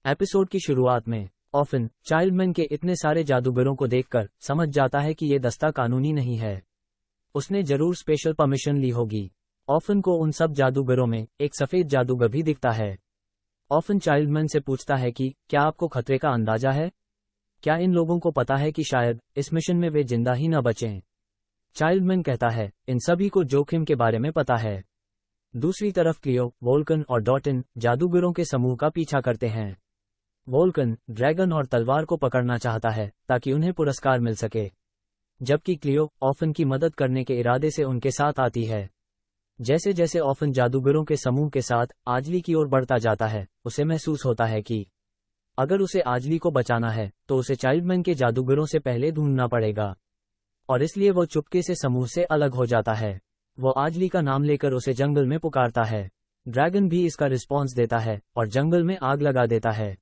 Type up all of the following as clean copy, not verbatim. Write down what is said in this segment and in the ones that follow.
Episode की शुरुआत में ऑफन चाइल्डमैन के इतने सारे जादूगरों को देखकर समझ जाता है कि ये दस्ता कानूनी नहीं है। उसने जरूर स्पेशल परमिशन ली होगी। ऑफन को उन सब जादूगरों में एक सफेद जादूगर भी दिखता है। ऑफन चाइल्डमैन से पूछता है कि क्या आपको खतरे का अंदाजा है? क्या इन लोगों को पता है कि शायद इस मिशन में वे जिंदा ही न बचें? चाइल्डमैन कहता है इन सभी को जोखिम के बारे में पता है। दूसरी तरफ क्लियो, वोल्कन और डॉटिन जादूगरों के समूह का पीछा करते हैं। वोल्कन ड्रैगन और तलवार को पकड़ना चाहता है ताकि उन्हें पुरस्कार मिल सके, जबकि क्लियो ऑफन की मदद करने के इरादे से उनके साथ आती है। जैसे जैसे ऑफन जादूगरों के समूह के साथ आजली की ओर बढ़ता जाता है, उसे महसूस होता है कि अगर उसे आजली को बचाना है तो उसे चाइल्डमैन के जादूगरों से पहले ढूंढना पड़ेगा, और इसलिए वो चुपके से समूह से अलग हो जाता है। वो आजली का नाम लेकर उसे जंगल में पुकारता है। ड्रैगन भी इसका रिस्पॉन्स देता है और जंगल में आग लगा देता है।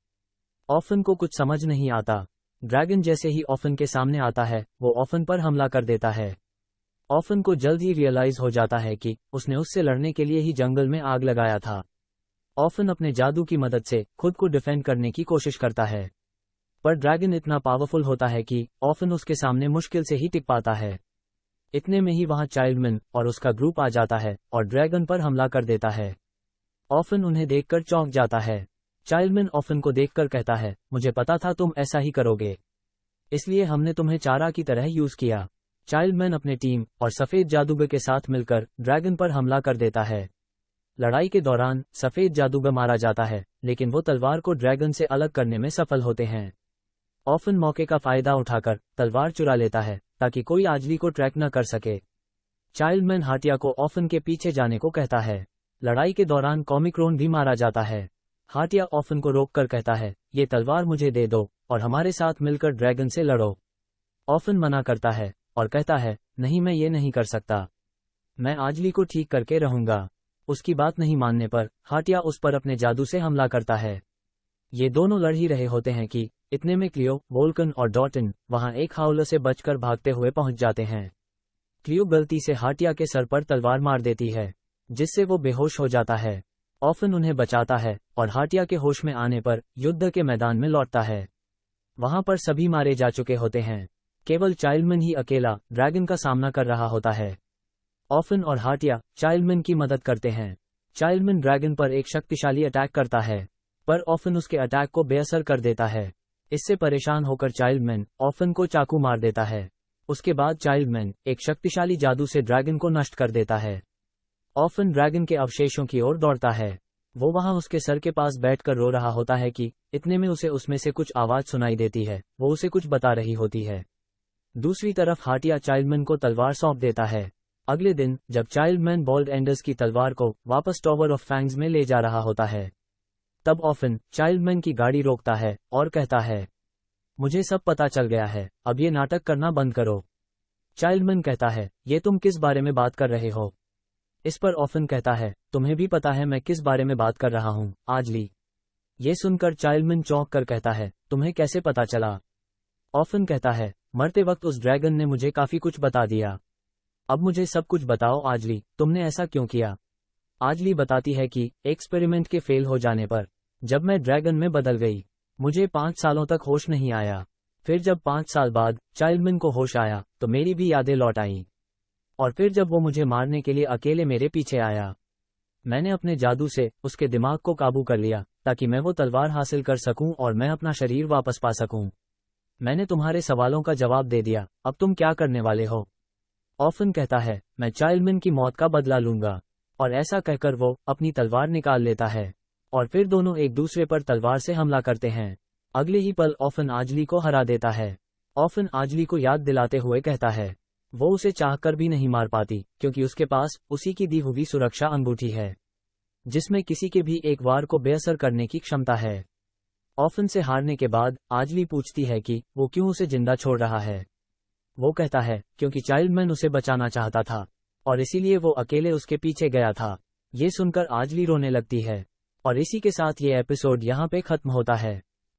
ऑफन को कुछ समझ नहीं आता। ड्रैगन जैसे ही ऑफन के सामने आता है, वो ऑफन पर हमला कर देता है। ऑफन को जल्द ही रियलाइज हो जाता है कि उसने उससे लड़ने के लिए ही जंगल में आग लगाया था। ऑफन अपने जादू की मदद से खुद को डिफेंड करने की कोशिश करता है, पर ड्रैगन इतना पावरफुल होता है कि ऑफन उसके सामने मुश्किल से ही टिक पाता है। इतने में ही वहां चाइल्डमैन और उसका ग्रुप आ जाता है और ड्रैगन पर हमला कर देता है। ऑफन उन्हें देखकर चौंक जाता है। चाइल्डमैन ऑफन को देखकर कहता है, मुझे पता था तुम ऐसा ही करोगे, इसलिए हमने तुम्हें चारा की तरह यूज किया। चाइल्डमैन अपने टीम और सफेद जादूगर के साथ मिलकर ड्रैगन पर हमला कर देता है। लड़ाई के दौरान सफेद जादूगर मारा जाता है, लेकिन वो तलवार को ड्रैगन से अलग करने में सफल होते हैं। ऑफन मौके का फायदा उठाकर तलवार चुरा लेता है ताकि कोई आजली को ट्रैक न कर सके। चाइल्डमैन हाटिया को ऑफन के पीछे जाने को कहता है। लड़ाई के दौरान कॉमिक्रोन भी मारा जाता है। हाटिया ऑफन को रोककर कहता है, ये तलवार मुझे दे दो और हमारे साथ मिलकर ड्रैगन से लड़ो। ऑफन मना करता है और कहता है, नहीं, मैं ये नहीं कर सकता, मैं आजली को ठीक करके रहूंगा। उसकी बात नहीं मानने पर हाटिया उस पर अपने जादू से हमला करता है। ये दोनों लड़ ही रहे होते हैं कि इतने में क्लियो, वोल्कन और डॉटिन वहां एक हाउलर से बचकर भागते हुए पहुंच जाते हैं। क्लियो गलती से हाटिया के सर पर तलवार मार देती है, जिससे वो बेहोश हो जाता है। ऑफन उन्हें बचाता है और हाटिया के होश में आने पर युद्ध के मैदान में लौटता है। वहां पर सभी मारे जा चुके होते हैं, केवल चाइल्डमैन ही अकेला ड्रैगन का सामना कर रहा होता है। ऑफन और हाटिया चाइल्डमैन की मदद करते हैं। चाइल्डमैन ड्रैगन पर एक शक्तिशाली अटैक करता है, पर ऑफन उसके अटैक को बेअसर कर देता है। इससे परेशान होकर चाइल्डमैन ऑफन को चाकू मार देता है। उसके बाद चाइल्डमैन एक शक्तिशाली जादू से ड्रैगन को नष्ट कर देता है। ऑफन ड्रैगन के अवशेषों की ओर दौड़ता है। वो वहां उसके सर के पास बैठकर रो रहा होता है कि इतने में उसे उसमें से कुछ आवाज सुनाई देती है। वो उसे कुछ बता रही होती है। दूसरी तरफ हाटिया चाइल्डमैन को तलवार सौंप देता है। अगले दिन जब चाइल्डमैन बॉल्ड एंडर्स की तलवार को वापस टॉवर ऑफ फैंग्स में ले जा रहा होता है, तब ऑफन चाइल्डमैन की गाड़ी रोकता है और कहता है, मुझे सब पता चल गया है, अब ये नाटक करना बंद करो। चाइल्डमैन कहता है, ये तुम किस बारे में बात कर रहे हो? इस पर ऑफन कहता है, तुम्हें भी पता है मैं किस बारे में बात कर रहा हूँ, आजली। ये सुनकर चाइल्डमैन चौंक कर कहता है, तुम्हें कैसे पता चला? ऑफन कहता है, मरते वक्त उस ड्रैगन ने मुझे काफी कुछ बता दिया। अब मुझे सब कुछ बताओ आजली, तुमने ऐसा क्यों किया? आजली बताती है कि एक्सपेरिमेंट के फेल हो जाने पर जब मैं ड्रैगन में बदल गई, मुझे 5 सालों तक होश नहीं आया। फिर जब 5 साल बाद चाइल्डमैन को होश आया तो मेरी भी यादें लौट आईं, और फिर जब वो मुझे मारने के लिए अकेले मेरे पीछे आया, मैंने अपने जादू से उसके दिमाग को काबू कर लिया ताकि मैं वो तलवार हासिल कर सकूं और मैं अपना शरीर वापस पा सकूं। मैंने तुम्हारे सवालों का जवाब दे दिया, अब तुम क्या करने वाले हो? ऑफन कहता है, मैं चाइल्डमैन की मौत का बदला लूंगा, और ऐसा कहकर वो अपनी तलवार निकाल लेता है, और फिर दोनों एक दूसरे पर तलवार से हमला करते हैं। अगले ही पल ऑफन आजली को हरा देता है। ऑफन आजली को याद दिलाते हुए कहता है, वो उसे चाहकर भी नहीं मार पाती क्योंकि उसके पास उसी की दी हुई सुरक्षा अंगूठी है, जिसमें किसी के भी एक वार को बेअसर करने की क्षमता है। ऑफन से हारने के बाद आजली पूछती है कि वो क्यों उसे जिंदा छोड़ रहा है। वो कहता है, क्योंकि चाइल्डमैन उसे बचाना चाहता था और इसीलिए वो अकेले उसके पीछे गया था। ये सुनकर आजली रोने लगती है, और इसी के साथ ये एपिसोड यहाँ पे खत्म होता है।